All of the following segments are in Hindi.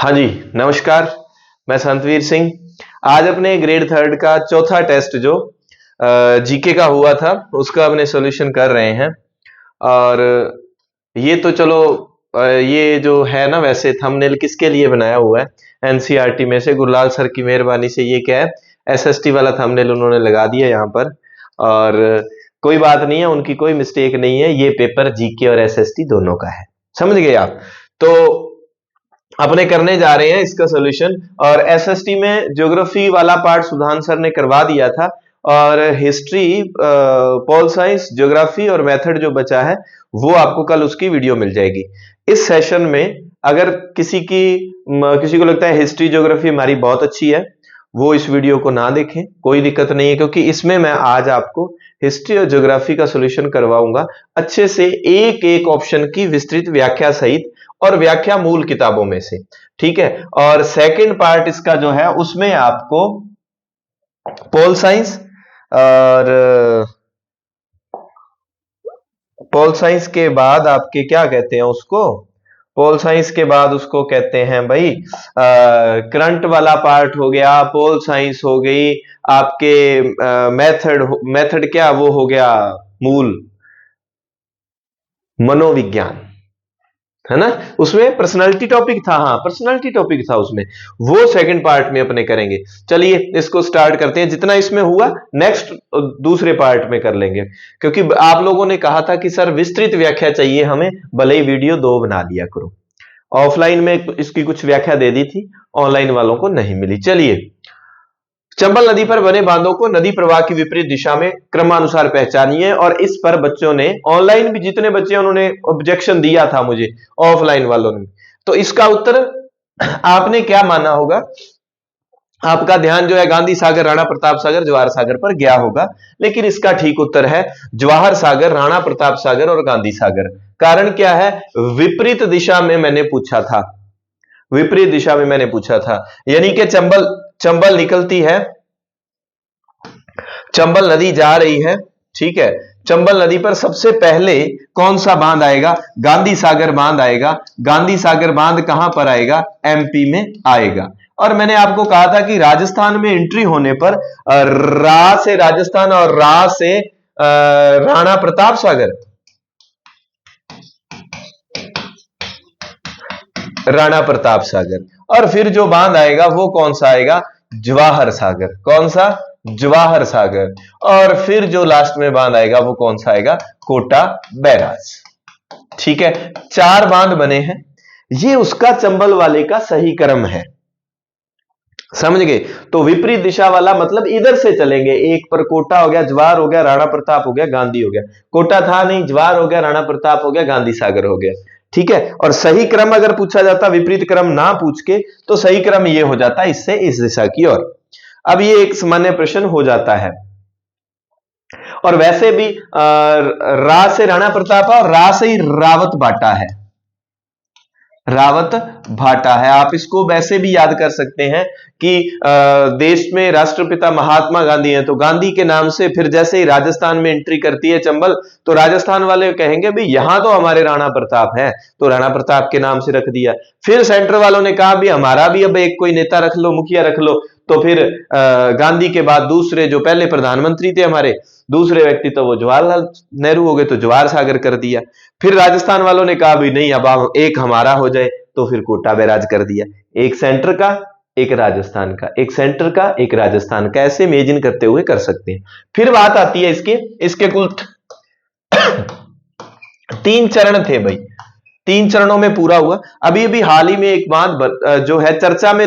हाँ जी, नमस्कार। मैं संतवीर सिंह। आज अपने ग्रेड थर्ड का चौथा टेस्ट जो जीके का हुआ था उसका अपने सॉल्यूशन कर रहे हैं। और ये तो चलो ये जो है ना, वैसे थंबनेल किसके लिए बनाया हुआ है? एनसीईआरटी में से गुरलाल सर की मेहरबानी से ये क्या है, एसएसटी वाला थंबनेल उन्होंने लगा दिया यहाँ पर। और कोई बात नहीं है, उनकी कोई मिस्टेक नहीं है, ये पेपर जीके और एसएसटी दोनों का है। समझ गए आप? तो अपने करने जा रहे हैं इसका सॉल्यूशन। और एसएसटी में ज्योग्राफी वाला पार्ट सुधांशु सर ने करवा दिया था, और हिस्ट्री, पॉल साइंस, ज्योग्राफी और मेथड जो बचा है वो आपको कल उसकी वीडियो मिल जाएगी। इस सेशन में अगर किसी को लगता है हिस्ट्री ज्योग्राफी हमारी बहुत अच्छी है, वो इस वीडियो को ना देखें, कोई दिक्कत नहीं है, क्योंकि इसमें मैं आज आपको हिस्ट्री और ज्योग्राफी का सॉल्यूशन करवाऊंगा अच्छे से, एक एक ऑप्शन की विस्तृत व्याख्या सहित, और व्याख्या मूल किताबों में से। ठीक है। और सेकंड पार्ट इसका जो है उसमें आपको पोल साइंस, और पोल साइंस के बाद आपके क्या कहते हैं उसको, पोल साइंस के बाद उसको कहते हैं भाई करंट वाला पार्ट हो गया, पोल साइंस हो गई आपके, मेथड क्या वो हो गया, मूल मनोविज्ञान, है ना। उसमें पर्सनालिटी टॉपिक था, हाँ पर्सनालिटी टॉपिक था उसमें, वो सेकंड पार्ट में अपने करेंगे। चलिए इसको स्टार्ट करते हैं, जितना इसमें हुआ नेक्स्ट दूसरे पार्ट में कर लेंगे, क्योंकि आप लोगों ने कहा था कि सर विस्तृत व्याख्या चाहिए हमें, भले ही वीडियो 2 बना दिया करो। ऑफलाइन में इसकी कुछ व्याख्या दे दी थी, ऑनलाइन वालों को नहीं मिली। चलिए, चंबल नदी पर बने बांधों को नदी प्रवाह की विपरीत दिशा में क्रमानुसार पहचानिए। और इस पर बच्चों ने, ऑनलाइन भी जितने बच्चे उन्होंने ऑब्जेक्शन दिया था मुझे, ऑफलाइन वालों ने, तो इसका उत्तर आपने क्या माना होगा? आपका ध्यान जो है गांधी सागर, राणा प्रताप सागर, जवाहर सागर पर गया होगा, लेकिन इसका ठीक उत्तर है जवाहर सागर, राणा प्रताप सागर और गांधी सागर। कारण क्या है? विपरीत दिशा में मैंने पूछा था, विपरीत दिशा में मैंने पूछा था, यानी कि चंबल निकलती है, चंबल नदी जा रही है, ठीक है। चंबल नदी पर सबसे पहले कौन सा बांध आएगा? गांधी सागर बांध आएगा। गांधी सागर बांध कहां पर आएगा? एमपी में आएगा। और मैंने आपको कहा था कि राजस्थान में एंट्री होने पर रा से राजस्थान और रा से राणा प्रताप सागर, राणा प्रताप सागर, और फिर जो बांध आएगा वो कौन सा आएगा? जवाहर सागर। कौन सा? जवाहर सागर। और फिर जो लास्ट में बांध आएगा वो कौन सा आएगा? कोटा बैराज। ठीक है, 4 बांध बने हैं, ये उसका चंबल वाले का सही क्रम है। समझ गए? तो विपरीत दिशा वाला मतलब इधर से चलेंगे, एक पर कोटा हो गया, जवाहर हो गया, राणा प्रताप हो गया, गांधी हो गया। कोटा था नहीं, जवाहर हो गया, राणा प्रताप हो गया, गांधी सागर हो गया। ठीक है। और सही क्रम अगर पूछा जाता, विपरीत क्रम ना पूछ के, तो सही क्रम ये हो जाता इससे इस दिशा की ओर। अब ये एक सामान्य प्रश्न हो जाता है। और वैसे भी रा से राणा प्रताप और रा से ही रावत भाटा है, रावत भाटा है। आप इसको वैसे भी याद कर सकते हैं कि देश में राष्ट्रपिता महात्मा गांधी हैं, तो गांधी के नाम से फिर जैसे ही राजस्थान में एंट्री करती है चंबल, तो राजस्थान वाले कहेंगे भी यहां तो हमारे राणा प्रताप है, तो राणा प्रताप के नाम से रख दिया। फिर सेंटर वालों ने कहा भी हमारा भी अब एक कोई नेता रख लो, मुखिया रख लो, तो फिर गांधी के बाद दूसरे जो पहले प्रधानमंत्री थे हमारे, दूसरे व्यक्ति तो वो जवाहरलाल नेहरू हो गए, तो जवाहर सागर कर दिया। फिर राजस्थान वालों ने कहा भी नहीं, अब एक हमारा हो जाए, तो फिर कोटा बैराज कर दिया। एक सेंटर का, एक राजस्थान का, एक सेंटर का, एक राजस्थान का, ऐसे इमेजिन करते हुए कर सकते हैं। फिर बात आती है इसके कुल 3 चरण थे भाई, 3 चरणों में पूरा हुआ। अभी अभी हाल ही में एक बात जो है चर्चा में,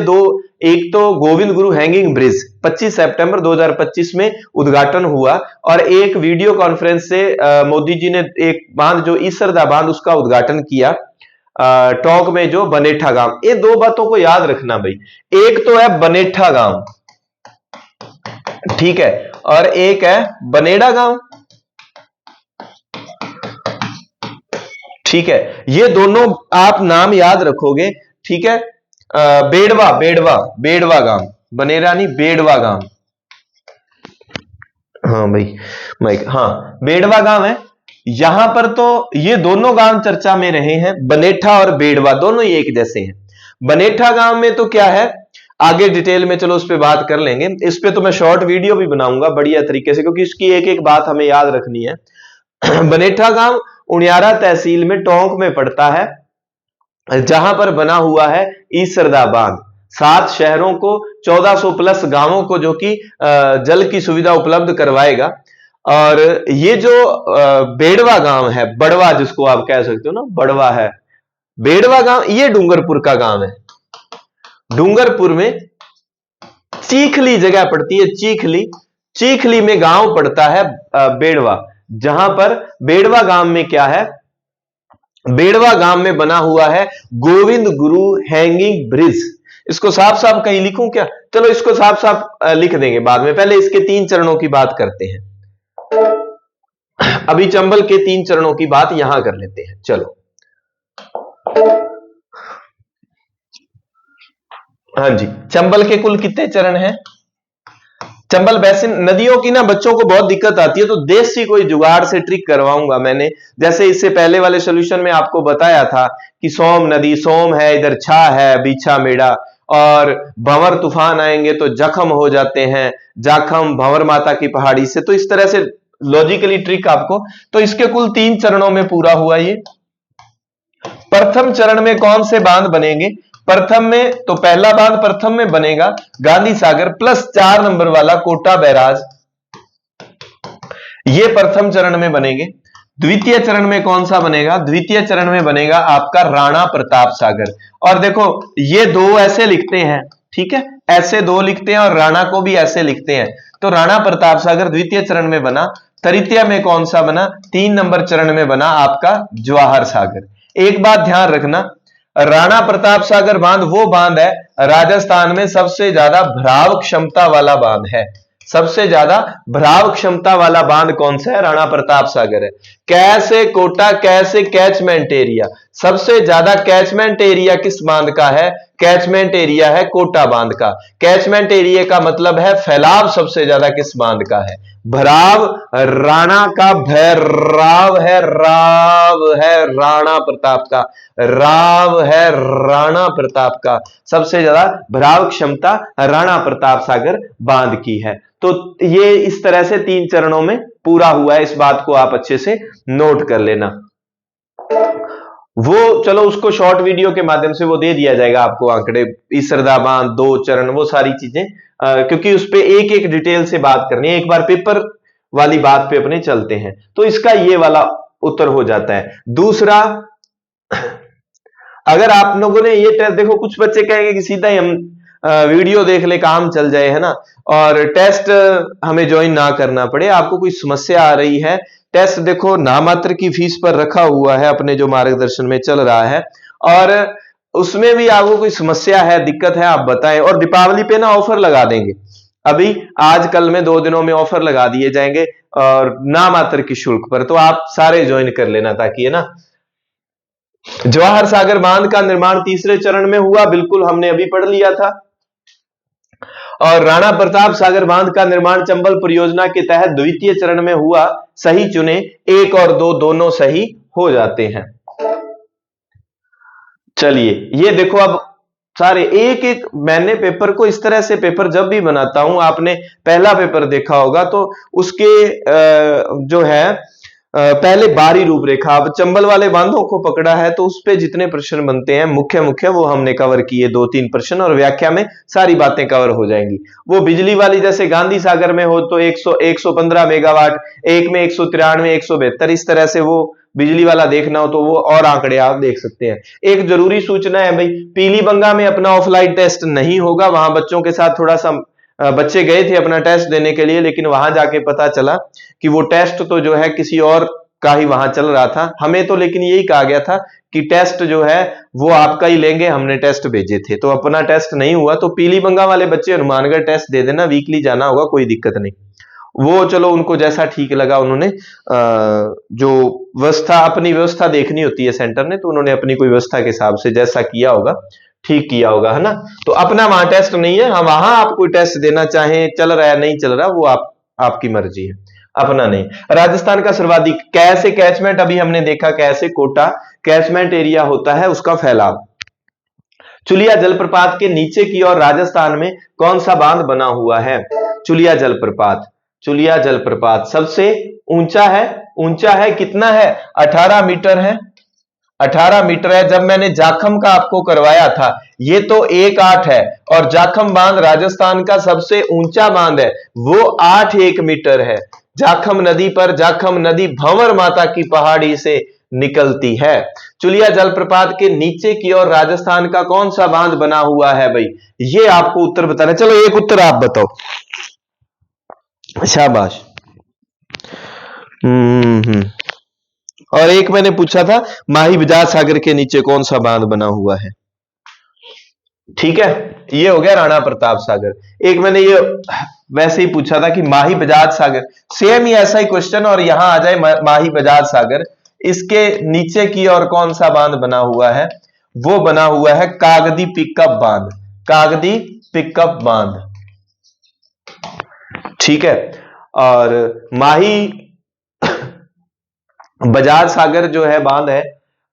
एक तो गोविंद गुरु हैंगिंग ब्रिज 25 सितंबर 2025 में उद्घाटन हुआ, और एक वीडियो कॉन्फ्रेंस से मोदी जी ने एक बांध जो ईसरदा बांध उसका उद्घाटन किया टोंक में, जो बनेठा गांव। ये 2 बातों को याद रखना भाई, एक तो है बनेठा गांव, ठीक है, और एक है बनेड़ा गांव, ठीक है। ये दोनों आप नाम याद रखोगे, ठीक है। बेड़वा गांव, बनेरा नहीं, बेड़वा गांव, हाँ भाई माइक, हाँ बेड़वा गांव है। यहां पर तो ये दोनों गांव चर्चा में रहे हैं, बनेठा और बेड़वा दोनों ही एक जैसे हैं। बनेठा गांव में तो क्या है, आगे डिटेल में चलो उस पर बात कर लेंगे। इस पे तो मैं शॉर्ट वीडियो भी बनाऊंगा बढ़िया तरीके से, क्योंकि इसकी एक एक बात हमें याद रखनी है। बनेठा गांव उनियारा तहसील में टोंक में पड़ता है, जहां पर बना हुआ है ईसरदा बांध। 7 शहरों को 1400 प्लस गांवों को जो कि जल की सुविधा उपलब्ध करवाएगा। और ये जो बेड़वा गांव है, बड़वा जिसको आप कह सकते हो ना, बड़वा है बेड़वा गांव, ये डूंगरपुर का गांव है। डूंगरपुर में चीखली जगह पड़ती है, चीखली, चीखली में गांव पड़ता है बेड़वा, जहां पर बेड़वा गांव में क्या है, बेड़वा गांव में बना हुआ है गोविंद गुरु हैंगिंग ब्रिज। इसको साफ साफ कहीं लिखूं क्या? चलो इसको साफ साफ लिख देंगे बाद में, पहले इसके 3 चरणों की बात करते हैं। अभी चंबल के 3 चरणों की बात यहां कर लेते हैं। चलो हाँ जी, चंबल के कुल कितने चरण हैं? चंबल बेसिन नदियों की ना बच्चों को बहुत दिक्कत आती है, तो देसी कोई जुगाड़ से ट्रिक करवाऊंगा मैंने। जैसे इससे पहले वाले सोल्यूशन में आपको बताया था कि सोम नदी, सोम है इधर, छा है बीछा मेड़ा, और भंवर तूफान आएंगे तो जख्म हो जाते हैं, जाखम भंवर माता की पहाड़ी से। तो इस तरह से लॉजिकली ट्रिक आपको, तो इसके कुल 3 चरणों में पूरा हुआ ये। प्रथम चरण में कौन से बांध बनेंगे? प्रथम में तो पहला बांध प्रथम में बनेगा गांधी सागर प्लस 4 नंबर वाला कोटा बैराज, ये प्रथम चरण में बनेंगे। द्वितीय चरण में कौन सा बनेगा? द्वितीय चरण में बनेगा आपका राणा प्रताप सागर। और देखो ये 2 ऐसे लिखते हैं, ठीक है, ऐसे 2 लिखते हैं, और राणा को भी ऐसे लिखते हैं। तो राणा प्रताप सागर द्वितीय चरण में बना। तृतीय में कौन सा बना? 3 नंबर चरण में बना आपका जवाहर सागर। एक बात ध्यान रखना, राणा प्रताप सागर बांध वो बांध है राजस्थान में सबसे ज्यादा भराव क्षमता वाला बांध है। सबसे ज्यादा भराव क्षमता वाला बांध कौन सा है? राणा प्रताप सागर है। कैसे कोटा, कैसे कैचमेंट एरिया, सबसे ज्यादा कैचमेंट एरिया किस बांध का है? कैचमेंट एरिया है कोटा बांध का। कैचमेंट एरिया का मतलब है फैलाव सबसे ज्यादा किस बांध का है? भराव राणा का, भैराव है, राव है राणा प्रताप का, राव है राणा प्रताप का। सबसे ज्यादा भराव क्षमता राणा प्रताप सागर बांध की है। तो ये इस तरह से 3 चरणों में पूरा हुआ है, इस बात को आप अच्छे से नोट कर लेना। वो चलो उसको शॉर्ट वीडियो के माध्यम से वो दे दिया जाएगा आपको, आंकड़े, ईसरदा बांध, 2 चरण, वो सारी चीजें, क्योंकि उस पे एक एक डिटेल से बात करनी है। एक बार पेपर वाली बात पे अपने चलते हैं, तो इसका ये वाला उत्तर हो जाता है। दूसरा, अगर आप लोगों ने ये टेस्ट, देखो कुछ बच्चे कहेंगे कि सीधा ही हम वीडियो देख ले काम चल जाए, है ना, और टेस्ट हमें ज्वाइन ना करना पड़े। आपको कोई समस्या आ रही है, टेस्ट देखो नामात्र की फीस पर रखा हुआ है अपने जो मार्गदर्शन में चल रहा है, और उसमें भी आपको कोई समस्या है, दिक्कत है, आप बताएं। और दीपावली पे ना ऑफर लगा देंगे, अभी आज कल में 2 दिनों में ऑफर लगा दिए जाएंगे और नामात्र की शुल्क पर, तो आप सारे ज्वाइन कर लेना, ताकि है ना। जवाहर सागर बांध का निर्माण 3रे चरण में हुआ, बिल्कुल हमने अभी पढ़ लिया था। और राणा प्रताप सागर बांध का निर्माण चंबल परियोजना के तहत द्वितीय चरण में हुआ। सही चुने, 1 और 2 दोनों सही हो जाते हैं। चलिए ये देखो, अब सारे एक एक, मैंने पेपर को इस तरह से, पेपर जब भी बनाता हूं, आपने पहला पेपर देखा होगा तो उसके जो है पहले बारी रूपरेखा, अब चंबल वाले बांधों को पकड़ा है तो उस पे जितने प्रश्न बनते हैं मुख्य मुख्य, वो हमने कवर किए 2-3 प्रश्न, और व्याख्या में सारी बातें कवर हो जाएंगी। वो बिजली वाली जैसे गांधी सागर में हो तो 115 मेगावाट, एक में 193, 172, इस तरह से वो बिजली वाला देखना हो तो वो और आंकड़े आप देख सकते हैं। एक जरूरी सूचना है भाई, पीलीबंगा में अपना ऑफलाइन टेस्ट नहीं होगा। वहां बच्चों के साथ थोड़ा सा बच्चे गए थे अपना टेस्ट देने के लिए, लेकिन वहां जाके पता चला कि वो टेस्ट तो जो है किसी और का ही वहां चल रहा था। हमें तो लेकिन यही कहा गया था कि टेस्ट जो है वो आपका ही लेंगे, हमने टेस्ट भेजे थे, तो अपना टेस्ट नहीं हुआ। तो पीलीबंगा वाले बच्चे हनुमानगढ़ टेस्ट दे देना, वीकली जाना होगा, कोई दिक्कत नहीं। वो चलो उनको जैसा ठीक लगा, उन्होंने जो व्यवस्था, अपनी व्यवस्था देखनी होती है सेंटर ने, तो उन्होंने अपनी कोई व्यवस्था के हिसाब से जैसा किया होगा, ठीक किया होगा, है ना। तो अपना वहां टेस्ट नहीं है, हम वहां आप कोई टेस्ट देना चाहें, चल रहा है नहीं चल रहा, वो आपकी मर्जी है, अपना नहीं। राजस्थान का सर्वाधिक कैसे कैचमेंट, अभी हमने देखा कैसे कोटा कैचमेंट एरिया होता है, उसका फैलाव चुलिया जलप्रपात के नीचे की ओर राजस्थान में कौन सा बांध बना हुआ है? चुलिया जलप्रपात, चुलिया जलप्रपात सबसे ऊंचा है कितना है? 18 मीटर है, 18 मीटर है। जब मैंने जाखम का आपको करवाया था, ये तो 1.8 है, और जाखम बांध राजस्थान का सबसे ऊंचा बांध है, वो 8 मीटर है। जाखम नदी पर, जाखम नदी भंवर माता की पहाड़ी से निकलती है। चुलिया जलप्रपात के नीचे की ओर राजस्थान का कौन सा बांध बना हुआ है भाई? ये आपको उत्तर बताना। चलो एक उत्तर आप बताओ, शाबाश। और एक मैंने पूछा था, माही बजाज सागर के नीचे कौन सा बांध बना हुआ है? ठीक है, ये हो गया राणा प्रताप सागर। एक मैंने ये वैसे ही पूछा था कि माही बजाज सागर, सेम ही ऐसा ही क्वेश्चन, और यहां आ जाए माही बजाज सागर, इसके नीचे की ओर कौन सा बांध बना हुआ है? वो बना हुआ है कागदी पिकअप बांध, कागदी पिकअप बांध। ठीक है, और माही बजाज सागर जो है बांध है,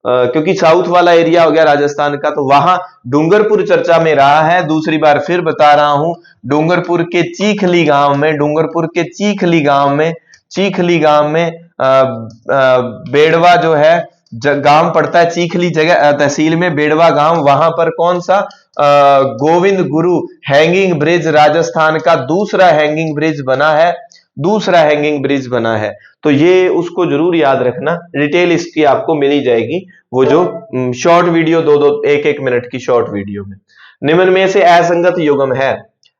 क्योंकि साउथ वाला एरिया हो गया राजस्थान का, तो वहां डूंगरपुर चर्चा में रहा है। दूसरी बार फिर बता रहा हूं, डूंगरपुर के चीखली गांव में, डूंगरपुर के चीखली गांव में, चीखली गांव में बेड़वा जो है गांव पड़ता है, चीखली जगह तहसील में बेड़वा गांव, वहां पर कौन सा गोविंद गुरु हैंगिंग ब्रिज राजस्थान का दूसरा हैंगिंग ब्रिज बना है, दूसरा हैंगिंग ब्रिज बना है। तो ये उसको जरूर याद रखना, डिटेल इसकी आपको मिली जाएगी, वो जो शॉर्ट वीडियो, दो एक एक मिनट की शॉर्ट वीडियो में। निम्न में से असंगत युग्म है,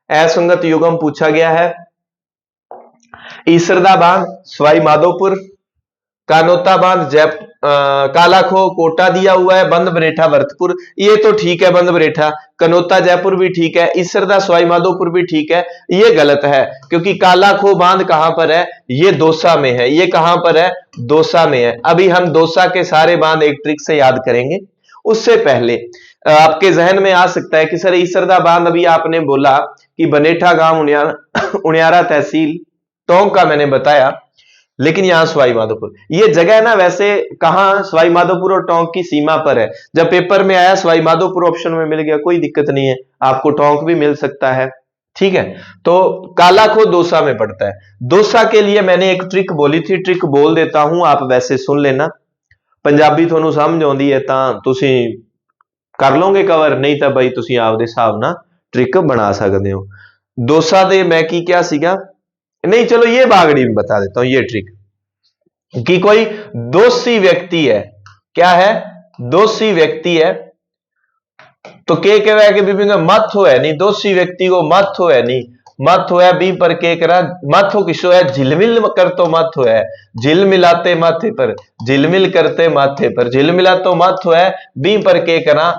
असंगत युग्म पूछा गया है। ईसरदा बांध सवाई माधोपुर, कानोता बांध कालाखो कोटा दिया हुआ है, बंद बरेठा भरतपुर, ये तो ठीक है, बंद बरेठा। कनोता जयपुर भी ठीक है, ईसरदा सवाई माधोपुर भी ठीक है। ये गलत है, क्योंकि कालाखो बांध कहां पर है? ये दौसा में है। ये कहां पर है? दौसा में है। अभी हम दौसा के सारे बांध एक ट्रिक से याद करेंगे। उससे पहले आपके जहन में आ सकता है कि सर ईसरदा बांध, अभी आपने बोला कि बनेठा गांव उनियारा तहसील टोंक का मैंने बताया, लेकिन यहां सवाई माधोपुर ये जगह है ना, वैसे कहां सवाई माधोपुर और टोंक की सीमा पर है। जब पेपर में आया सवाई माधोपुर ऑप्शन में मिल गया, कोई दिक्कत नहीं है, आपको टोंक भी मिल सकता है। ठीक है, तो कालाखो दौसा में पड़ता है। दौसा के लिए मैंने एक ट्रिक बोली थी, ट्रिक बोल देता हूं, आप वैसे सुन लेना। पंजाबी थोनू समझ आउंदी है तां तुसी कर लोगे कवर, नहीं तो भाई तुसी आपदे हिसाब नाल ट्रिक बना सकते हो। दौसा दे मैं की क्या सीगा, नहीं चलो ये बागड़ी में बता देता हूं, ये ट्रिक कि कोई दोषी व्यक्ति है, क्या है? दोषी व्यक्ति है, तो के कहे कि बीबी मत हो है नहीं, दोषी व्यक्ति को मत हो है नहीं, मत हो है बी पर के करा मत हो किसो है, झिलमिल कर तो मत हो है, झिल मिलाते माथे पर, झिलमिल करते माथे पर, झिल मिला तो मत हो है, बी पर के करा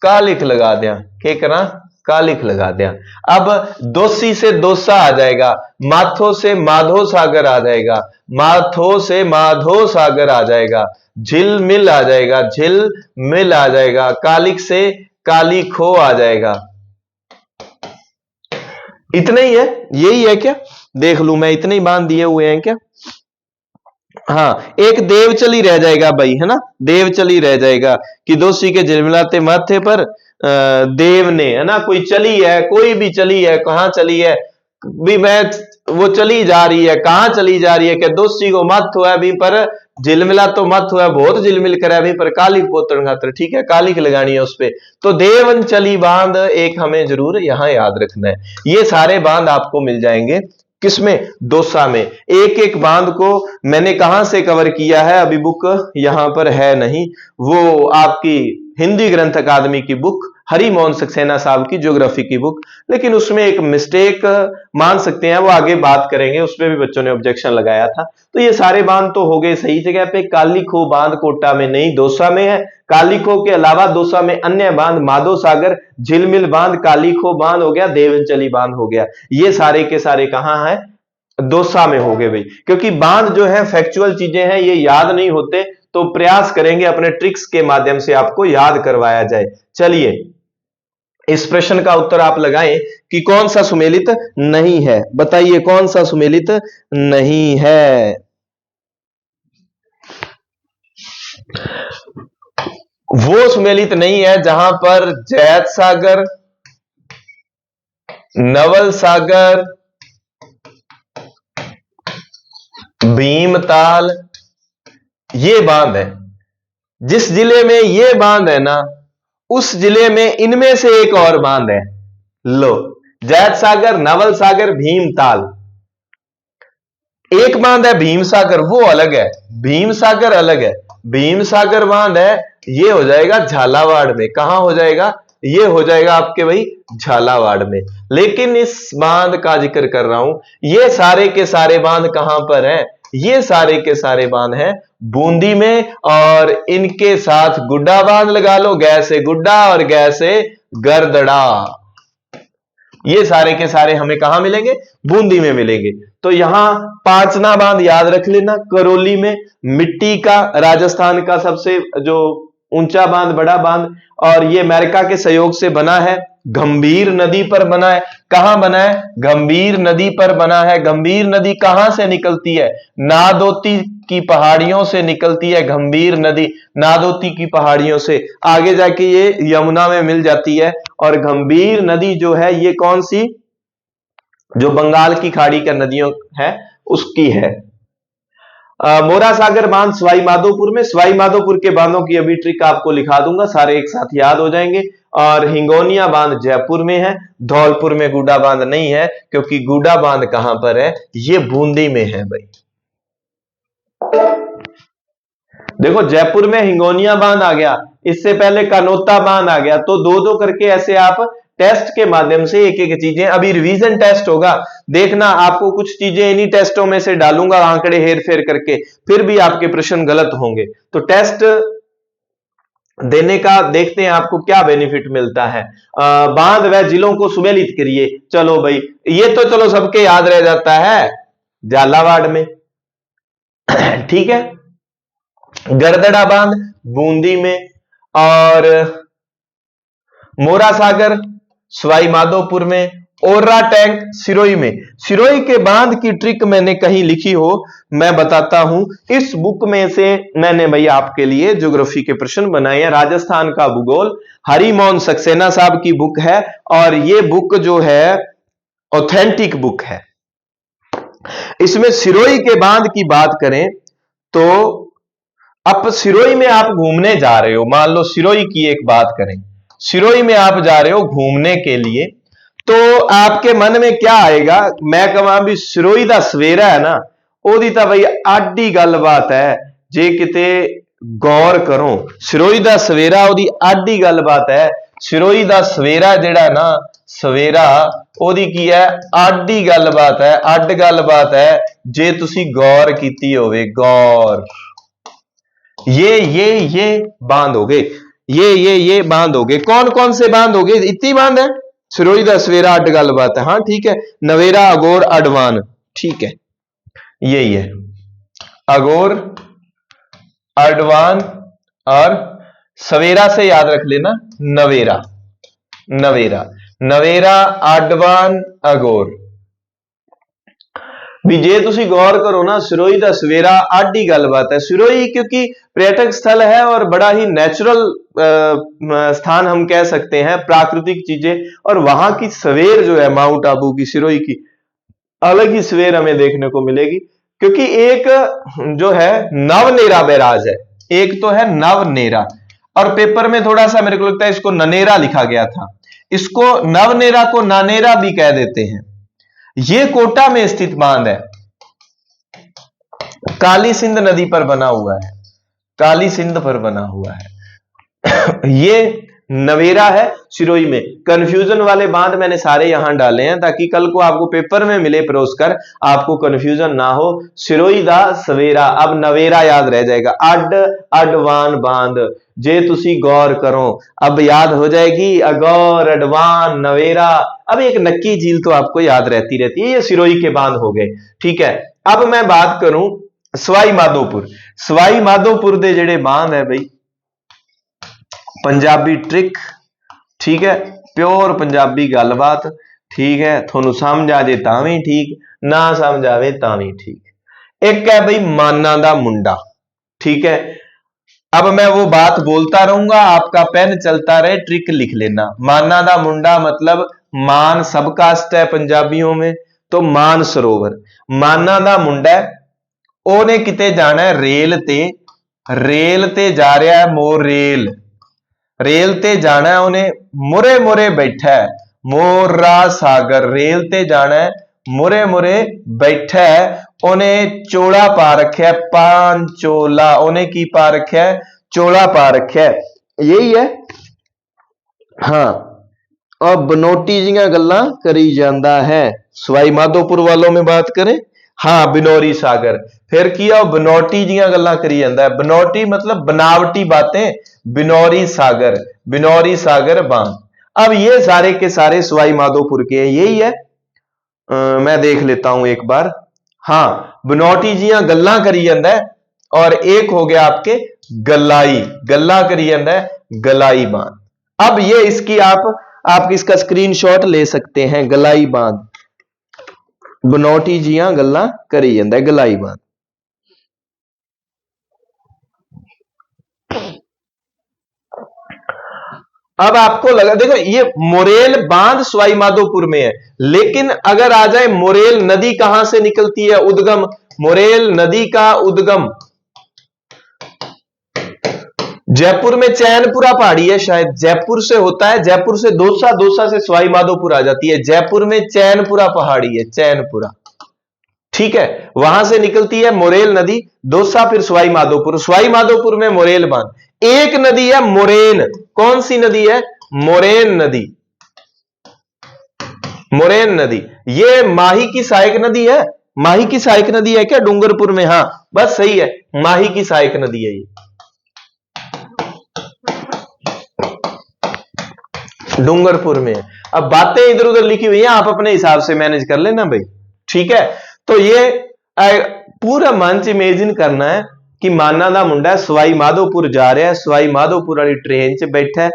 कालिख लगा दिया, के करा कालिख लगा दिया। अब दोषी से दोसा आ जाएगा, माथो से माधो सागर आ जाएगा, माथो से माधो सागर आ जाएगा, झिल मिल आ जाएगा, झिल मिल आ जाएगा, कालिक से काली खो आ जाएगा। इतना ही है, यही है क्या? देख लू मैं, इतने ही बांध दिए हुए हैं क्या? हाँ, एक देवचली रह जाएगा भाई, है ना, देवचली रह जाएगा कि दोषी के झिलमिलाते माथे पर देव ने, है ना, कोई चली है, कोई भी चली है, कहां चली है भी, मैं वो चली जा रही है, कहां चली जा रही है कि दोषी को मत हुआ भी पर झिलमिला तो मत हुआ, बहुत झिलमिल करा भी पर कालिक पोतन खातर, ठीक है, कालिक लगानी है उस पे। तो देवन चली बांध एक हमें जरूर यहां याद रखना है। ये सारे बांध आपको मिल जाएंगे किसमें? दौसा में। एक एक बांध को मैंने कहां से कवर किया है, अभी बुक यहां पर है नहीं, वो आपकी हिंदी ग्रंथ अकादमी की बुक, हरिमोहन सक्सेना साहब की ज्योग्राफी की बुक, लेकिन उसमें एक मिस्टेक मान सकते हैं, वो आगे बात करेंगे, उसमें भी बच्चों ने ऑब्जेक्शन लगाया था। तो ये सारे बांध तो हो गए सही जगह पे। कालीखो बांध कोटा में नहीं, दौसा में है। कालीखो के अलावा दौसा में अन्य बांध माधो सागर, झिलमिल बांध, कालीखो बांध हो गया, देवनचली बांध हो गया, ये सारे के सारे कहां है? दौसा में हो गए भाई। क्योंकि बांध जो है फैक्चुअल चीजें हैं, ये याद नहीं होते, तो प्रयास करेंगे अपने ट्रिक्स के माध्यम से आपको याद करवाया जाए। चलिए इस प्रश्न का उत्तर आप लगाएं कि कौन सा सुमेलित नहीं है, बताइए कौन सा सुमेलित नहीं है। वो सुमेलित नहीं है जहां पर जैत सागर, नवल सागर, भीमताल, ये बांध है। जिस जिले में ये बांध है ना, उस जिले में इनमें से एक और बांध है। लो, जैत सागर, नवल सागर, भीमताल। एक बांध है भीम सागर, वो अलग है, भीम सागर अलग है। भीम सागर बांध है, ये हो जाएगा झालावाड़ में। कहां हो जाएगा? ये हो जाएगा आपके भाई झालावाड़ में। लेकिन इस बांध का जिक्र कर रहा हूं, ये सारे के सारे बांध कहां पर हैं? ये सारे के सारे बांध हैं बूंदी में, और इनके साथ गुड्डा बांध लगा लो, गै से गुड्डा और गै से गरदड़ा। ये सारे के सारे हमें कहां मिलेंगे? बूंदी में मिलेंगे। तो यहां पांचना बांध याद रख लेना, करौली में, मिट्टी का, राजस्थान का सबसे जो ऊंचा बांध, बड़ा बांध, और ये अमेरिका के सहयोग से बना है, गंभीर नदी पर बना है। कहां बना है? गंभीर नदी पर बना है। गंभीर नदी कहां से निकलती है? नादोती की पहाड़ियों से निकलती है गंभीर नदी, नादोती की पहाड़ियों से आगे जाके ये यमुना में मिल जाती है। और गंभीर नदी जो है ये कौन सी? जो बंगाल की खाड़ी का नदियों है उसकी है। मोरा सागर बांध सवाई माधोपुर में, सवाई माधोपुर के बांधों की अभी ट्रिक आपको लिखा दूंगा, सारे एक साथ याद हो जाएंगे। और हिंगोनिया बांध जयपुर में है, धौलपुर में गुडा बांध नहीं है, क्योंकि गुडा बांध कहां पर है? ये बूंदी में है भाई। देखो, जयपुर में हिंगोनिया बांध आ गया, इससे पहले कानोता बांध आ गया। तो दो दो करके ऐसे आप टेस्ट के माध्यम से एक एक चीजें, अभी रिवीजन टेस्ट होगा, देखना आपको कुछ चीजें इन्हीं टेस्टों में से डालूंगा आंकड़े हेर फेर करके, फिर भी आपके प्रश्न गलत होंगे। तो टेस्ट देने का देखते हैं आपको क्या बेनिफिट मिलता है। बांध व जिलों को सुमेलित करिए। चलो भाई, ये तो चलो सबके याद रह जाता है, झालावाड़ में। ठीक है, गरदड़ा बांध बूंदी में, और मोरा सागर सवाई माधोपुर में, ओर्रा टैंक सिरोही में। सिरोही के बांध की ट्रिक मैंने कहीं लिखी हो, मैं बताता हूं। इस बुक में से मैंने भाई आपके लिए ज्योग्राफी के प्रश्न बनाए हैं। राजस्थान का भूगोल हरिमोहन सक्सेना साहब की बुक है, और ये बुक जो है ऑथेंटिक बुक है। इसमें सिरोही के बांध की बात करें तो अब सिरोही में आप घूमने जा रहे हो, मान लो सिरोही की एक बात करें, सिरोही में आप जा रहे हो घूमने के लिए, तो आपके मन में क्या आएगा? मैं कहा भी सिरोही दा सवेरा है ना, ओदी तां भाई आडी गलबात है, जे किते गौर करो। सिरोही दा सवेरा ओदी आडी गलबात है। सिरोही दा सवेरा जेड़ा ना, सवेरा ओदी की है? आडी गलबात है, अड गलबात है, जे तुसी गौर कीती होवे, गौर। ये बांध हो गए, ये बांध हो गए। कौन कौन से बांध हो गए? इतनी बांध है। सिरोही दा सवेरा अड गलबात है, हाँ ठीक है। नवेरा, अगोर, अडवान, ठीक है, यही है, अगोर, अडवान, और सवेरा से याद रख लेना नवेरा, नवेरा, नवेरा, अडवान, अगोर। भी जे तुसी गौर करो ना, सिरोही दा सवेरा आडी गलबात है। सिरोही क्योंकि पर्यटक स्थल है और बड़ा ही नेचुरल स्थान हम कह सकते हैं, प्राकृतिक चीजें, और वहां की सवेर जो है माउंट आबू की, सिरोही की अलग ही सवेर हमें देखने को मिलेगी। क्योंकि एक जो है नवनेरा बैराज है, एक तो है नवनेरा, और पेपर में थोड़ा सा मेरे को लगता है इसको ननेरा लिखा गया था, इसको नवनेरा को नानेरा भी कह देते हैं। ये कोटा में स्थित बांध है, काली सिंध नदी पर बना हुआ है, काली सिंध पर बना हुआ है। ये नवेरा है सिरोही में। कंफ्यूजन वाले बांध मैंने सारे यहां डाले हैं ताकि कल को आपको पेपर में मिले परोसकर आपको कंफ्यूजन ना हो। सिरोही दा सवेरा, अब नवेरा याद रह जाएगा। अड, अडवान बांध, जे तुसी गौर करो, अब याद हो जाएगी, अगौर, अडवान, नवेरा। अब एक नक्की झील तो आपको याद रहती रहती है। ये सिरोही के बांध हो गए, ठीक है। अब मैं बात करूं सवाई माधोपुर, सवाई माधोपुर दे जेड़े बांध है भाई, पंजाबी ट्रिक, ठीक है, प्योर पंजाबी गलबात, ठीक है। थोनू समझ आ जाए तां भी ठीक, ना समझ आवे तां भी ठीक। एक है भाई माना दा मुंडा, ठीक है। अब मैं वो बात बोलता रहूंगा, आपका पेन चलता रहे, ट्रिक लिख लेना। माना दा मुंडा मतलब मान सब कास्ट है पंजाबियों में, तो मान सरोवर। माना दा मुंडा ओने किते जाना है रेल ते जा रहा है मोरेल, रेल ते जाना है उन्हें, मुरे मुरे बैठा है मोरा सागर, रेल ते जाना है मुरे मुरे बैठा है, उन्हें चोला पा रखा है, पान चोला, उन्हें की पा रखा है, चोला पा रखा है, यही है। हाँ, और बनोटी जियां गल्लां करी जांदा है। सवाई माधोपुर वालों में बात करें, हाँ बिनोरी सागर, फिर किया बनोटी जियां गल्लां करी जांदा है। बनोटी मतलब बनावटी बातें, बिनोरी सागर बांध। अब ये सारे के सारे सवाई माधोपुर के यही है। मैं देख लेता हूं एक बार। हाँ, बनोटी जियां गल्लां करी जांदा है, और एक हो गया आपके गलाई, गल्ला करी जांदा है गलाई बांध। अब ये इसकी आप इसका स्क्रीनशॉट ले सकते हैं। गलाई बांध, बनोटी जियां गल्लां करी जांदा है गलाई बांध। अब आपको लगा, देखो ये मोरेल बांध सवाई माधोपुर में है, लेकिन अगर आ जाए मोरेल नदी कहां से निकलती है, उद्गम, मोरेल नदी का उद्गम जयपुर में चैनपुरा पहाड़ी है, शायद जयपुर से होता है, जयपुर से दौसा, दौसा से सवाई माधोपुर आ जाती है, जयपुर में चैनपुरा पहाड़ी है, चैनपुरा, ठीक है, वहां से निकलती है मोरेल नदी, दौसा फिर सवाई माधोपुर में मोरेल बांध। एक नदी है मोरेन, कौन सी नदी है, मोरेन नदी, मोरेन नदी, ये माही की सहायक नदी है, माही की सहायक नदी है क्या डूंगरपुर में, हाँ बस सही है, माही की सहायक नदी है ये, डूंगरपुर में। अब बातें इधर उधर लिखी हुई हैं, आप अपने हिसाब से मैनेज कर लेना भाई, ठीक है। तो ये पूरा मंच इमेजिन करना है कि माना दा मुंडा सवाई माधोपुर जा रहा है, सवाई माधोपुर वाली ट्रेन च बैठा है,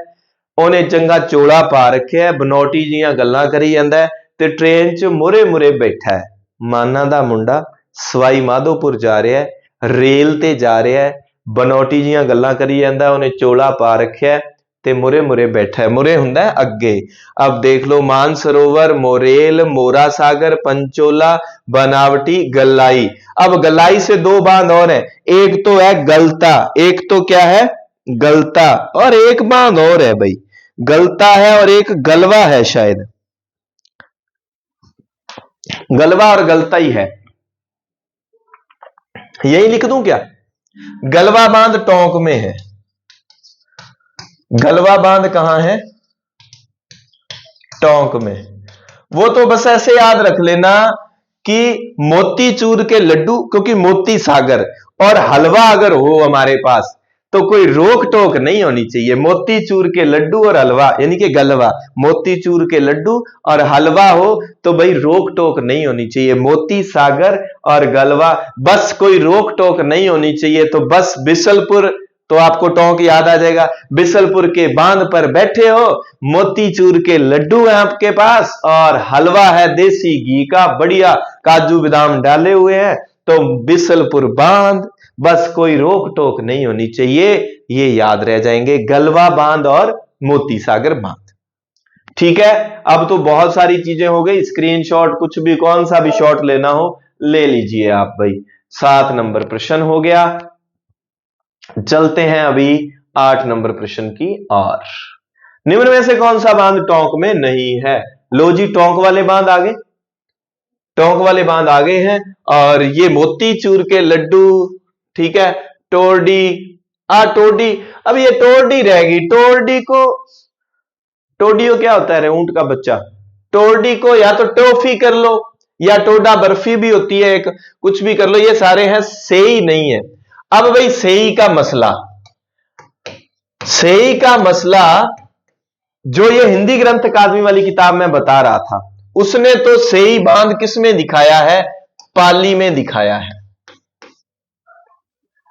उन्हें चंगा चोला पा रखे है, बनोटी जियां गल्लां करी जांदा है, ते ट्रेन च मुरे मुरे बैठा है। माना दा मुंडा सवाई माधोपुर जा रहा है, रेल ते जा रहा है, बनोटी जियां गल्लां करी जांदा है, उन्हें चोला पा रखा है, ते मुरे मुरे बैठा है, मुरे हुंदा है अगे। अब देख लो, मानसरोवर, मोरेल, मोरा सागर, पंचोला, बनावटी, गलाई। अब गलाई से दो बांध और है, एक तो है गलता, एक तो क्या है गलता, और एक बांध और है भाई, गलता है और एक गलवा है, शायद गलवा और गलता ही है, यही लिख दूं क्या। गलवा बांध टोंक में है, गलवा बांध कहां है, टोंक में। वो तो बस ऐसे याद रख लेना कि मोतीचूर के लड्डू, क्योंकि मोती सागर और हलवा अगर हो हमारे पास तो कोई रोक टोक नहीं होनी चाहिए। मोतीचूर के लड्डू और हलवा यानी कि गलवा, मोतीचूर के लड्डू और हलवा हो तो भाई रोक टोक नहीं होनी चाहिए। मोती सागर और गलवा, बस कोई रोक टोक नहीं होनी चाहिए। तो बस बिसलपुर, तो आपको टोंक याद आ जाएगा, बिसलपुर के बांध पर बैठे हो, मोतीचूर के लड्डू है आपके पास और हलवा है देसी घी का, बढ़िया काजू बादाम डाले हुए हैं, तो बिसलपुर बांध, बस कोई रोक टोक नहीं होनी चाहिए, ये याद रह जाएंगे, गलवा बांध और मोती सागर बांध। ठीक है, अब तो बहुत सारी चीजें हो गई, स्क्रीनशॉट कुछ भी, कौन सा भी शॉट लेना हो ले लीजिए आप भाई। 7 नंबर प्रश्न हो गया। चलते हैं अभी 8 नंबर प्रश्न की ओर। निम्न में से कौन सा बांध टोंक में नहीं है। लो जी, टोंक वाले बांध आगे, टोंक वाले बांध आगे हैं, और ये मोतीचूर के लड्डू, ठीक है, टोरडी, टोरडी, अब ये टोरडी रहेगी, टोरडी को क्या होता है रे, ऊंट का बच्चा, टोरडी को या तो टॉफी कर लो या टोडा बर्फी भी होती है एक, कुछ भी कर लो, ये सारे हैं, सेई नहीं है। अब भाई सेई का मसला, सेई का मसला जो ये हिंदी ग्रंथ अकादमी वाली किताब में बता रहा था, उसने तो सेई बांध किसमें दिखाया है, पाली में दिखाया है।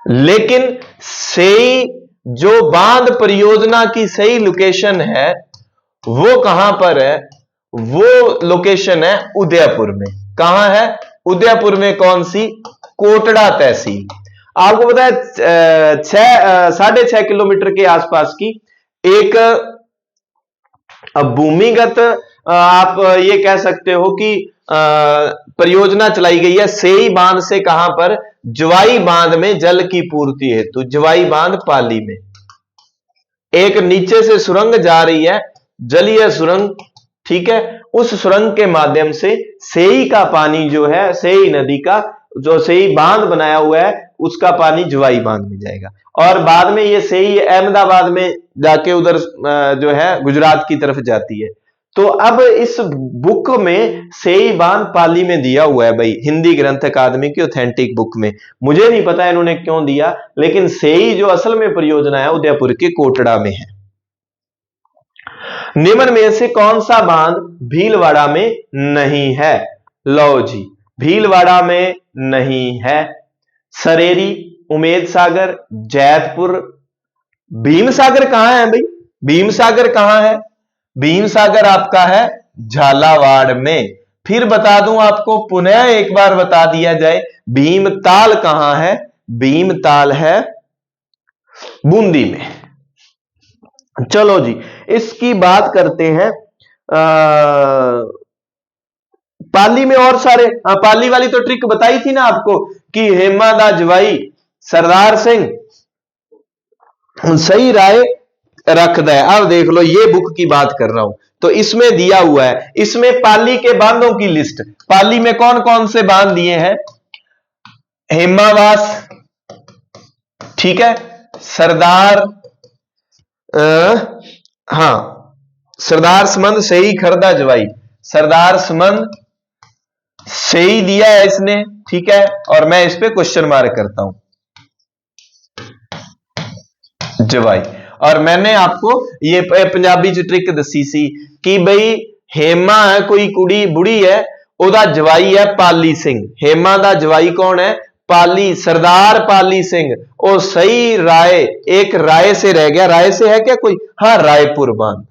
लेकिन सेई जो बांध परियोजना की सही लोकेशन है वो कहां पर है, वो लोकेशन है उदयपुर में। कहां है, उदयपुर में, कौन सी, कोटड़ा तहसील। आपको पता है 6.5 किलोमीटर के आसपास की एक भूमिगत आप ये कह सकते हो कि परियोजना चलाई गई है सेई बांध से। कहां पर? जवाई बांध में जल की पूर्ति हेतु। जवाई बांध पाली में एक नीचे से सुरंग जा रही है, जलीय सुरंग, ठीक है। उस सुरंग के माध्यम से सेई का पानी जो है, सेई नदी का जो सेई बांध बनाया हुआ है, उसका पानी जवाई बांध में जाएगा और बाद में ये सेई अहमदाबाद में जाके उधर जो है गुजरात की तरफ जाती है। तो अब इस बुक में सेई बांध पाली में दिया हुआ है भाई, हिंदी ग्रंथ अकादमी की ऑथेंटिक बुक में। मुझे नहीं पता इन्होंने क्यों दिया, लेकिन सेई जो असल में परियोजना है उदयपुर के कोटड़ा में है। निम्न में से कौन सा बांध भीलवाड़ा में नहीं है? लो जी, भीलवाड़ा में नहीं है। सरेरी, उमेद सागर, जैतपुर। भीम सागर कहां है भाई? भीम सागर कहां है? भीम सागर आपका है झालावाड़ में। फिर बता दूं आपको, पुनः एक बार बता दिया जाए, भीमताल कहां है? भीमताल है बूंदी में। चलो जी, इसकी बात करते हैं। पाली में और सारे, पाली वाली तो ट्रिक बताई थी ना आपको कि हेमा दा जवाई सरदार सिंह सही राय रखदा है। अब देख लो, ये बुक की बात कर रहा हूं तो इसमें दिया हुआ है, इसमें पाली के बांधों की लिस्ट। पाली में कौन कौन से बांध दिए हैं? हेमावास, ठीक है, सरदार हां, सरदार समंद, सही, खरदा, जवाई। सरदार समंद सही दिया है इसने, ठीक है, और मैं इस पे क्वेश्चन मार्क करता हूं, जवाई। और मैंने आपको ये पंजाबी च ट्रिक दसी सी कि भाई हेमा है कोई कुड़ी बुढ़ी है, ओदा जवाई है पाली सिंह। हेमा दा जवाई कौन है? पाली, सरदार पाली सिंह। ओ सही राय, एक राय से रह गया। राय से है क्या कोई? हाँ, रायपुर बांध,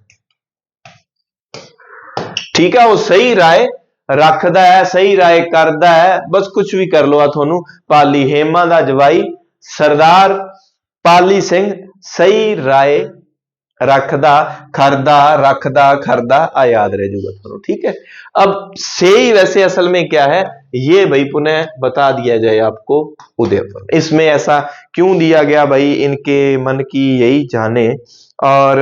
ठीक है। वो सही राय रखदा है, सही राय करदा है, बस कुछ भी कर लो थोनू। पाली, हेमा दा जवाई सरदार पाली सिंह सही राय रखदा, खरदा, रखदा, खरदा, आ याद रह जाऊगा थोड़ा, ठीक है। अब सही वैसे असल में क्या है ये भाई पुनः बता दिया जाए आपको, उदयपुर। इसमें ऐसा क्यों दिया गया भाई, इनके मन की यही जाने। और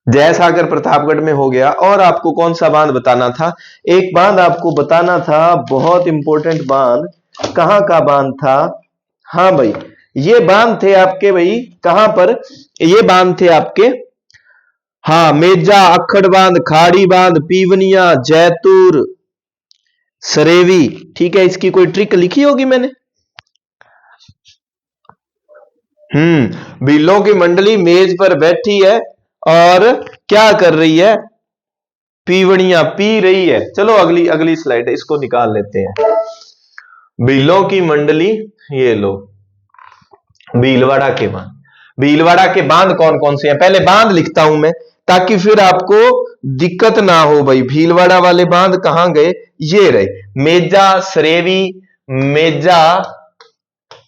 जयसागर प्रतापगढ़ में हो गया। और आपको कौन सा बांध बताना था? एक बांध आपको बताना था, बहुत इंपॉर्टेंट बांध। कहां का बांध था? हाँ भाई, ये बांध थे आपके भाई, कहां पर? ये बांध थे आपके, हाँ, मेजा, अखड़ बांध, खाड़ी बांध, पीवनिया, जैतूर, सरेवी, ठीक है। इसकी कोई ट्रिक लिखी होगी मैंने। भीलों की मंडली मेज पर बैठी है और क्या कर रही है? पीवनिया पी रही है। चलो अगली अगली स्लाइड, इसको निकाल लेते हैं। भीलों की मंडली, ये लो, भीलवाड़ा के बांध। भीलवाड़ा के बांध कौन कौन से हैं? पहले बांध लिखता हूं मैं, ताकि फिर आपको दिक्कत ना हो भाई। भीलवाड़ा वाले बांध कहां गए? ये रहे, मेजा, सरेवी, मेजा,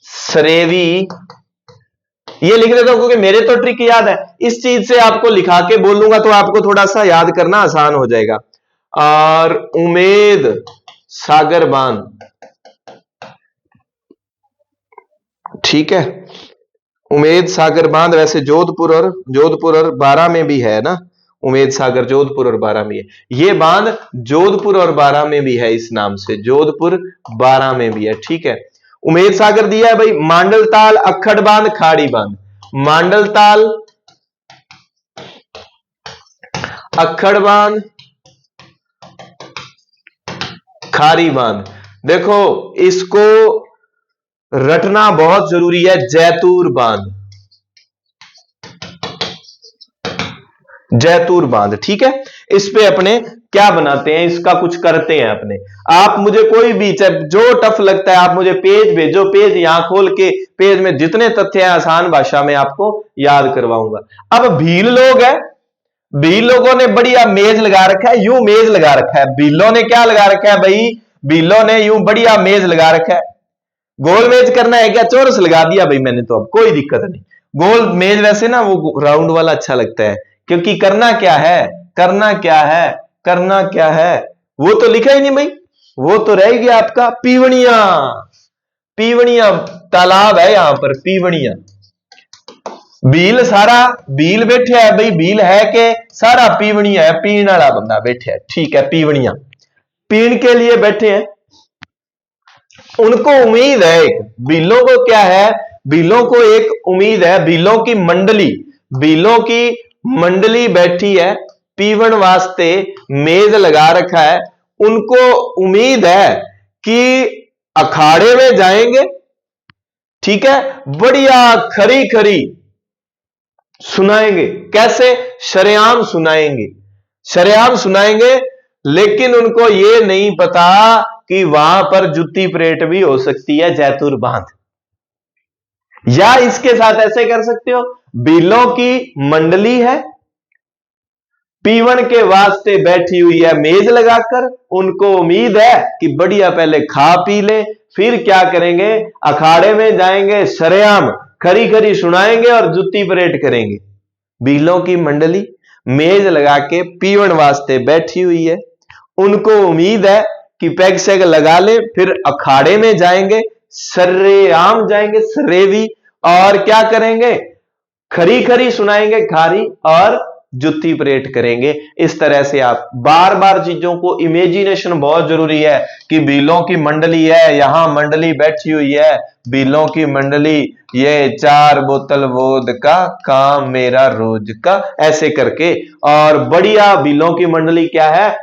सरेवी, ये लिख देता हूं क्योंकि मेरे तो ट्रिक याद है। इस चीज से आपको लिखा के बोलूंगा तो आपको थोड़ा सा याद करना आसान हो जाएगा। और उमेद सागर बांध, ठीक है, उमेद सागर बांध। वैसे जोधपुर और बारां में भी है ना, उमेद सागर जोधपुर और बारां में है। ये बांध जोधपुर और बारां में भी है, इस नाम से, जोधपुर बारां में भी है, ठीक है। उमेद सागर दिया है भाई। मांडलताल, अखड़ बांध, खाड़ी बांध। मांडलताल, अखड़ बांध, खाड़ी बांध। देखो इसको रटना बहुत जरूरी है। जैतूर बांध, जैतूर बांध, ठीक है। इस पे अपने क्या बनाते हैं, इसका कुछ करते हैं अपने। आप मुझे कोई भी जो टफ लगता है आप मुझे पेज भेजो, पेज यहां खोल के पेज में जितने तथ्य हैं आसान भाषा में आपको याद करवाऊंगा। अब भील लोग है, भील लोगों ने बढ़िया मेज लगा रखा है, यूं मेज लगा रखा है। भीलों ने क्या लगा रखा है भाई? भीलों ने यूं बढ़िया मेज लगा रखा है। गोल मेज करना है क्या? चौरस लगा दिया भाई मैंने तो, अब कोई दिक्कत नहीं। गोल मेज वैसे ना वो राउंड वाला अच्छा लगता है, क्योंकि करना क्या है, करना क्या है, करना क्या है, वो तो लिखा ही नहीं भाई। वो तो रह गया आपका पीवणिया। पीवणिया तालाब है यहां पर, पीवणिया। बील सारा, बील बैठे है भाई, बील है के सारा पीवणिया है, पीण वाला बंदा बैठे है, ठीक है, पीवणिया पीण के लिए बैठे हैं। उनको उम्मीद है एक, बीलों को क्या है, बीलों को एक उम्मीद है, बीलों की मंडली, बीलों की मंडली बैठी है, पीवन वास्ते मेज लगा रखा है। उनको उम्मीद है कि अखाड़े में जाएंगे, ठीक है, बढ़िया खरी खरी सुनाएंगे। कैसे? शरेआम सुनाएंगे, शरेआम सुनाएंगे। लेकिन उनको यह नहीं पता कि वहां पर जुत्ती परेड भी हो सकती है, जैतूर बांध। या इसके साथ ऐसे कर सकते हो, बीलों की मंडली है, पीवन के वास्ते बैठी हुई है मेज लगाकर। उनको उम्मीद है कि बढ़िया पहले खा पी ले, फिर क्या करेंगे, अखाड़े में जाएंगे, शरेआम खरी खरी सुनाएंगे और जुत्ती परेड करेंगे। बीलों की मंडली मेज लगा के पीवन वास्ते बैठी हुई है। उनको उम्मीद है कि पैग शैग लगा ले, फिर अखाड़े में जाएंगे, सरेआम जाएंगे, सरेवी, और क्या करेंगे, खरी खरी सुनाएंगे, खारी, और जुत्ती परेड करेंगे। इस तरह से आप बार बार चीजों को, इमेजिनेशन बहुत जरूरी है कि बीलों की मंडली है, यहां मंडली बैठी हुई है, बीलों की मंडली, ये 4 बोतल वोदका, काम मेरा रोज का, ऐसे करके। और बढ़िया बीलों की मंडली क्या है,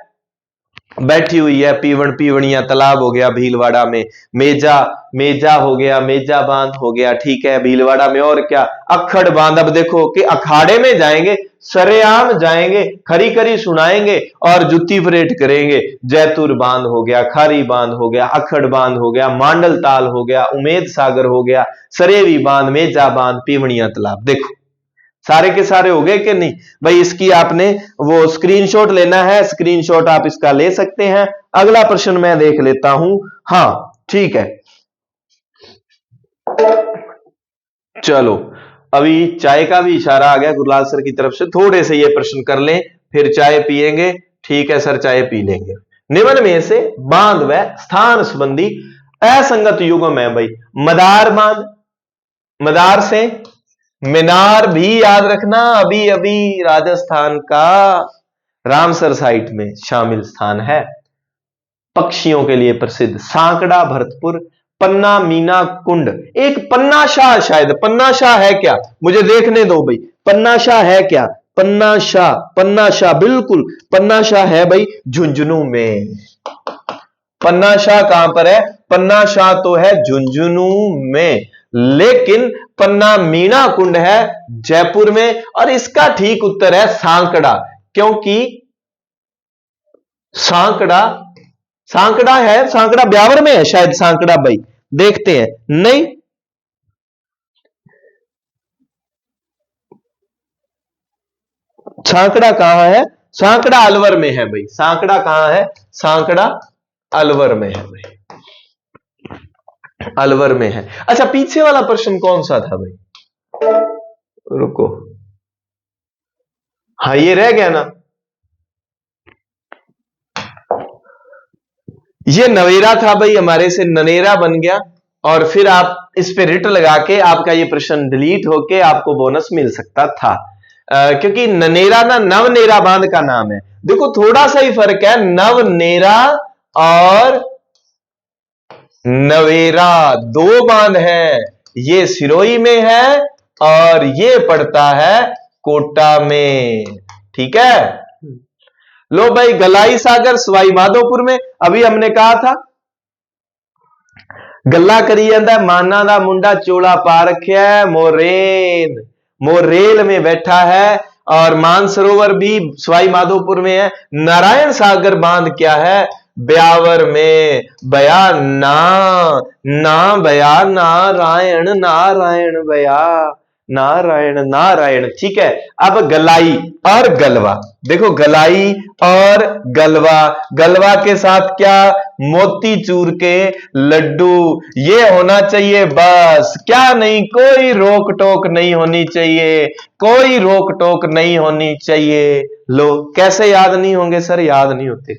बैठी हुई है, पीवण पीवणिया तालाब हो गया भीलवाड़ा में, मेजा मेजा हो गया, मेजा बांध हो गया, ठीक है, भीलवाड़ा में। और क्या, अखड़ बांध। अब देखो कि अखाड़े में जाएंगे, सरेआम जाएंगे, खरी खरी सुनाएंगे और जुत्ती परेड करेंगे। जैतूर बांध हो गया, खारी बांध हो गया, अखड़ बांध हो गया, मांडल ताल हो गया, उमेद सागर हो गया, सरेवी बांध, मेजा बांध, पीवणिया तालाब। देखो सारे के सारे हो गए कि नहीं भाई? इसकी आपने वो स्क्रीनशॉट लेना है, स्क्रीनशॉट आप इसका ले सकते हैं। अगला प्रश्न मैं देख लेता हूं। हां ठीक है, चलो अभी चाय का भी इशारा आ गया गुरलाल सर की तरफ से, थोड़े से ये प्रश्न कर लें फिर चाय पिएंगे। ठीक है सर, चाय पी लेंगे। निम्न में से बांध व स्थान संबंधी असंगत युग्म है भाई। मदार बांध, मदार से मीनार भी याद रखना, अभी अभी राजस्थान का रामसर साइट में शामिल स्थान है, पक्षियों के लिए प्रसिद्ध। सांकड़ा भरतपुर, पन्ना मीना कुंड, एक पन्ना शाह, शायद पन्ना शाह है क्या, मुझे देखने दो भाई, पन्ना शाह है क्या, पन्ना शाह, पन्ना शाह बिल्कुल पन्ना शाह है भाई, झुंझुनू में। पन्ना शाह कहां पर है? पन्ना शाह तो है झुंझुनू में, लेकिन पन्ना मीना कुंड है जयपुर में। और इसका ठीक उत्तर है सांकड़ा, क्योंकि सांकड़ा, सांकड़ा है, सांकड़ा ब्यावर में है शायद, सांकड़ा भाई देखते हैं, नहीं सांकड़ा कहां है? सांकड़ा अलवर में है भाई। सांकड़ा कहां है? सांकड़ा अलवर में है भाई, अलवर में है। अच्छा पीछे वाला प्रश्न कौन सा था भाई? रुको, हाँ ये रह गया ना, ये नवेरा था भाई, हमारे से ननेरा बन गया। और फिर आप इस पे रिट लगा के आपका ये प्रश्न डिलीट होके आपको बोनस मिल सकता था, क्योंकि ननेरा ना नवनेरा बांध का नाम है। देखो थोड़ा सा ही फर्क है, नवनेरा और नवेरा दो बांध है, ये सिरोही में है और ये पड़ता है कोटा में, ठीक है। लो भाई, गलाई सागर सवाई माधोपुर में, अभी हमने कहा था गल्ला करी जाता, माना दा मुंडा चोला पा रखिया है, मोरेन मोरेल में बैठा है। और मानसरोवर भी सवाई माधोपुर में है। नारायण सागर बांध क्या है? ब्यावर में। बया ना, ना बया नारायण, नारायण बया, नारायण नारायण। ठीक है, अब गलाई और गलवा, देखो गलाई और गलवा, गलवा के साथ क्या, मोतीचूर के लड्डू, ये होना चाहिए बस, क्या नहीं, कोई रोक टोक नहीं होनी चाहिए, कोई रोक टोक नहीं होनी चाहिए। लो, कैसे याद नहीं होंगे सर? याद नहीं होते,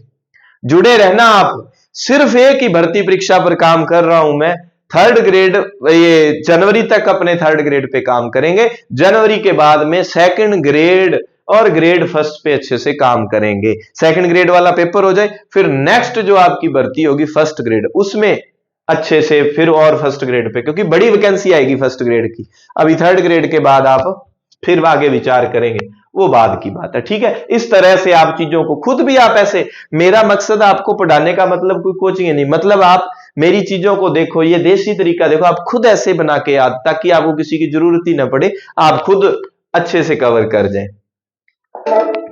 जुड़े रहना आप। सिर्फ एक ही भर्ती परीक्षा पर काम कर रहा हूं मैं, थर्ड ग्रेड, ये जनवरी तक अपने थर्ड ग्रेड पे काम करेंगे, जनवरी के बाद में सेकंड ग्रेड और ग्रेड फर्स्ट पे अच्छे से काम करेंगे। सेकंड ग्रेड वाला पेपर हो जाए, फिर नेक्स्ट जो आपकी भर्ती होगी फर्स्ट ग्रेड, उसमें अच्छे से फिर और फर्स्ट ग्रेड पे, क्योंकि बड़ी वैकेंसी आएगी फर्स्ट ग्रेड की। अभी थर्ड ग्रेड के बाद आप फिर आगे विचार करेंगे, वो बाद की बात है। ठीक है, इस तरह से आप चीजों को खुद भी आप ऐसे, मेरा मकसद आपको पढ़ाने का मतलब कोई कोचिंग नहीं, मतलब आप मेरी चीजों को देखो, ये देसी तरीका देखो, आप खुद ऐसे बना के याद, ताकि आपको किसी की जरूरत ही ना पड़े, आप खुद अच्छे से कवर कर जाएं।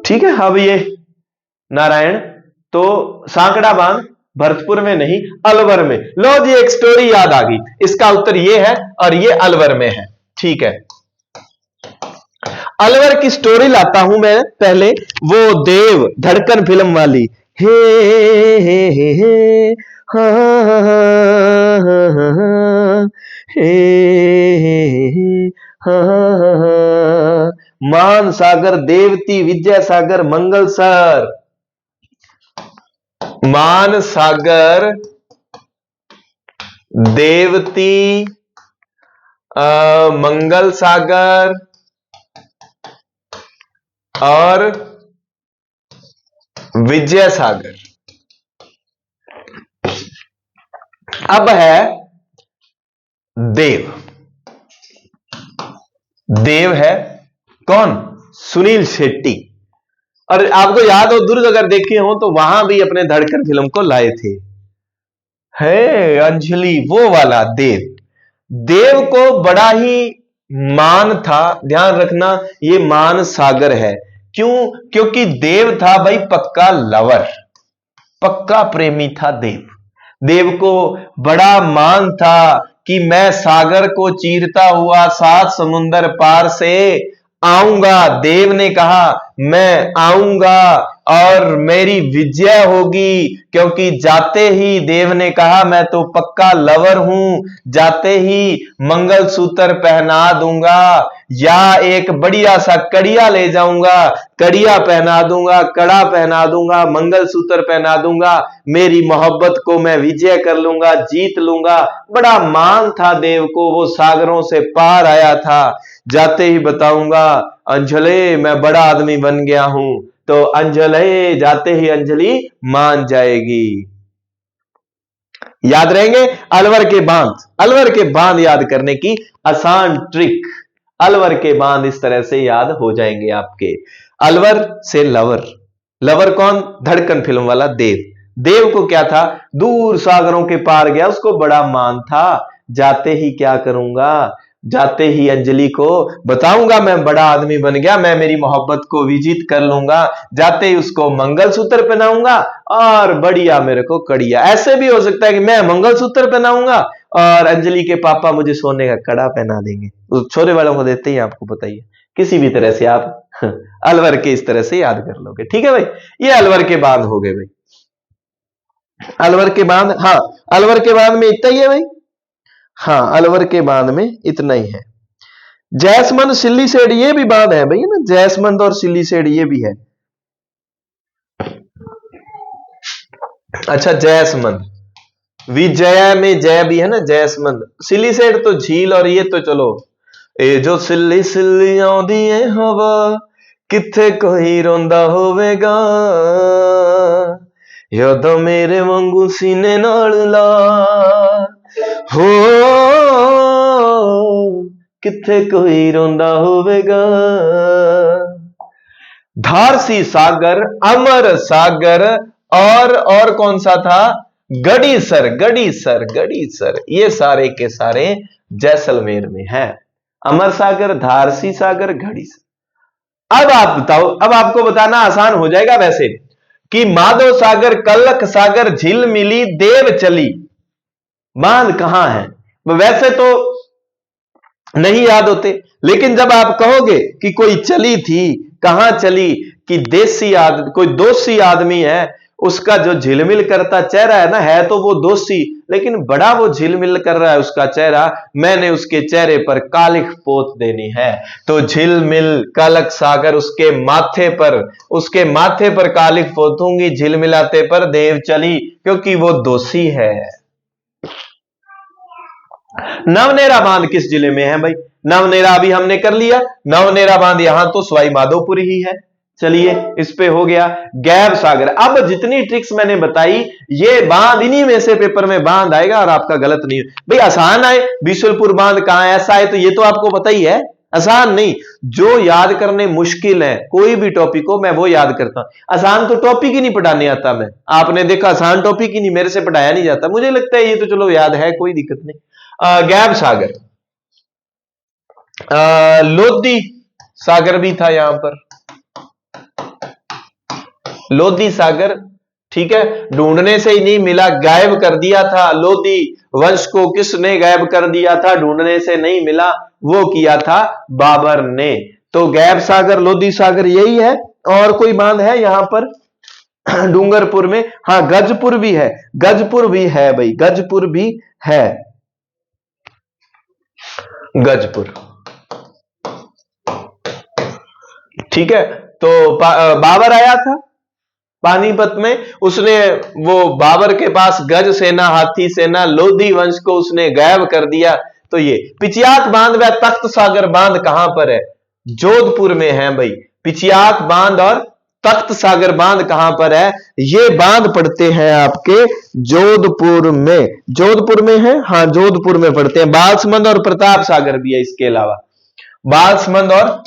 ठीक है, अब ये नारायण तो सांकड़ा बांध भरतपुर में नहीं, अलवर में। लो जी, एक स्टोरी याद आ गई, इसका उत्तर ये है और ये अलवर में है। ठीक है, अलवर की स्टोरी लाता हूं मैं पहले, वो देव धड़कन फिल्म वाली, हे हा, हे हा, मान सागर, देवती, विजय सागर, मंगल सर, मान सागर, देवती, मंगल सागर और विजय सागर। अब है देव, देव है कौन? सुनील शेट्टी। और आपको याद हो, दुर्ग अगर देखे हो तो वहां भी अपने धड़कन फिल्म को लाए थे, है अंजलि, वो वाला देव। देव को बड़ा ही मान था, ध्यान रखना, ये मान सागर है। क्यों? क्योंकि देव था भाई पक्का लवर, पक्का प्रेमी था देव। देव को बड़ा मान था कि मैं सागर को चीरता हुआ 7 समुंदर पार से आऊंगा। देव ने कहा मैं आऊंगा और मेरी विजय होगी, क्योंकि जाते ही देव ने कहा मैं तो पक्का लवर हूं, जाते ही मंगलसूत्र पहना दूंगा, या एक बढ़िया सा कड़िया ले जाऊंगा, कड़िया पहना दूंगा, कड़ा पहना दूंगा, मंगलसूत्र पहना दूंगा, मेरी मोहब्बत को मैं विजय कर लूंगा, जीत लूंगा। बड़ा मान था देव को, वो सागरों से पार आया था। जाते ही बताऊंगा अंजलि मैं बड़ा आदमी बन गया हूं, तो अंजलि, जाते ही अंजलि मान जाएगी। याद रहेंगे अलवर के बांध, अलवर के बांध याद करने की आसान ट्रिक, अलवर के बांध इस तरह से याद हो जाएंगे आपके। अलवर से लवर, लवर कौन? धड़कन फिल्म वाला देव। देव को क्या था? दूर सागरों के पार गया, उसको बड़ा मान था, जाते ही क्या करूंगा, जाते ही अंजलि को बताऊंगा मैं बड़ा आदमी बन गया, मैं मेरी मोहब्बत को विजित कर लूंगा, जाते ही उसको मंगलसूत्र पहनाऊंगा और बढ़िया मेरे को कड़िया। ऐसे भी हो सकता है कि मैं मंगलसूत्र पहनाऊंगा और अंजलि के पापा मुझे सोने का कड़ा पहना देंगे, उस छोरे वालों को देते ही आपको बताइए, किसी भी तरह से आप अलवर के इस तरह से याद कर लोगे। ठीक है भाई, ये अलवर के बांध हो गए भाई, अलवर के बांध। हाँ, अलवर के बांध में इतना ही है भाई, हाँ अलवर के बांध में इतना ही है। जैसमंद सिल्लीसेड ये भी बांध है भैया ना, जैसमंद और सिल्लीसेड ये भी है। अच्छा, जैसमंद, विजय में जय भी है ना, जैसमंद। सिल्लीसेड तो झील, और ये तो चलो, ए जो सिल्ली सिल्ली आउंदी है हवा, किथे कोई रोंदा होवेगा, यादां मेरे वांगू सीने नाल ला, हो किथे कोई रोंदा होवेगा। धारसी सागर, अमर सागर, और कौन सा था? गड़ीसर, गड़ीसर, गड़ीसर, ये सारे के सारे जैसलमेर में है। अमर सागर, धारसी सागर, गड़ीसर। अब आप बताओ, अब आपको बताना आसान हो जाएगा वैसे, कि माधव सागर, कलक सागर, झील मिली, देव चली, बांध कहां है? वैसे तो नहीं याद होते। लेकिन जब आप कहोगे कि कोई चली थी, कहां चली, कि कोई दोषी आदमी है, उसका जो झिलमिल करता चेहरा है तो वो दोषी, लेकिन बड़ा वो झिलमिल कर रहा है उसका चेहरा, मैंने उसके चेहरे पर कालिख पोत देनी है। तो झिलमिल कालक सागर उसके माथे पर कालिख पोतूंगी, झिलमिलाते पर देव चली, क्योंकि वो दोषी है। नवनेरा बांध किस जिले में है भाई? नवनेरा अभी हमने कर लिया। नवनेरा बांध यहां तो सवाई माधोपुर ही है। चलिए इस पे हो गया। गैब सागर, अब जितनी ट्रिक्स मैंने बताई ये बांध, इन्हीं में से पेपर में बांध आएगा और आपका गलत नहीं भाई। आसान आए, बिशुलपुर बांध कहां है, ऐसा है तो ये तो आपको पता ही है। आसान नहीं, जो याद करने मुश्किल है कोई भी टॉपिक हो मैं वो याद करता हूं। आसान तो टॉपिक ही नहीं पढ़ाने आता मैं, आपने देखा आसान टॉपिक ही नहीं मेरे से पढ़ाया नहीं जाता। मुझे लगता है ये तो चलो याद है, कोई दिक्कत नहीं। गैब सागर, लोधी सागर भी था यहां पर, लोधी सागर, ठीक है। ढूंढने से ही नहीं मिला, गायब कर दिया था। लोधी वंश को किसने गायब कर दिया था? ढूंढने से नहीं मिला, वो किया था बाबर ने। तो गैब सागर, लोधी सागर यही है। और कोई बांध है यहां पर डूंगरपुर में? हाँ, गजपुर भी है, गजपुर भी है भाई, गजपुर भी है, गजपुर, ठीक है। तो बाबर आया था पानीपत में, उसने वो बाबर के पास गज सेना, हाथी सेना, लोधी वंश को उसने गायब कर दिया। तो ये पिचियाक बांध व तख्त सागर बांध कहां पर है? जोधपुर में है भाई। पिचियाक बांध और तख्त सागर बांध कहां पर है? ये बांध पड़ते हैं आपके जोधपुर में। जोधपुर में है, हाँ जोधपुर में पड़ते हैं। बालसमंद और प्रताप सागर भी है इसके अलावा। बालसमंद और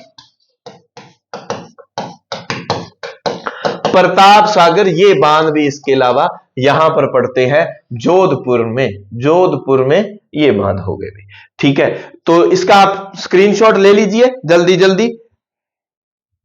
प्रताप सागर, ये बांध भी इसके अलावा यहां पर पड़ते हैं जोधपुर में। जोधपुर में ये बांध हो गए, ठीक है। तो इसका आप स्क्रीनशॉट ले लीजिए जल्दी जल्दी।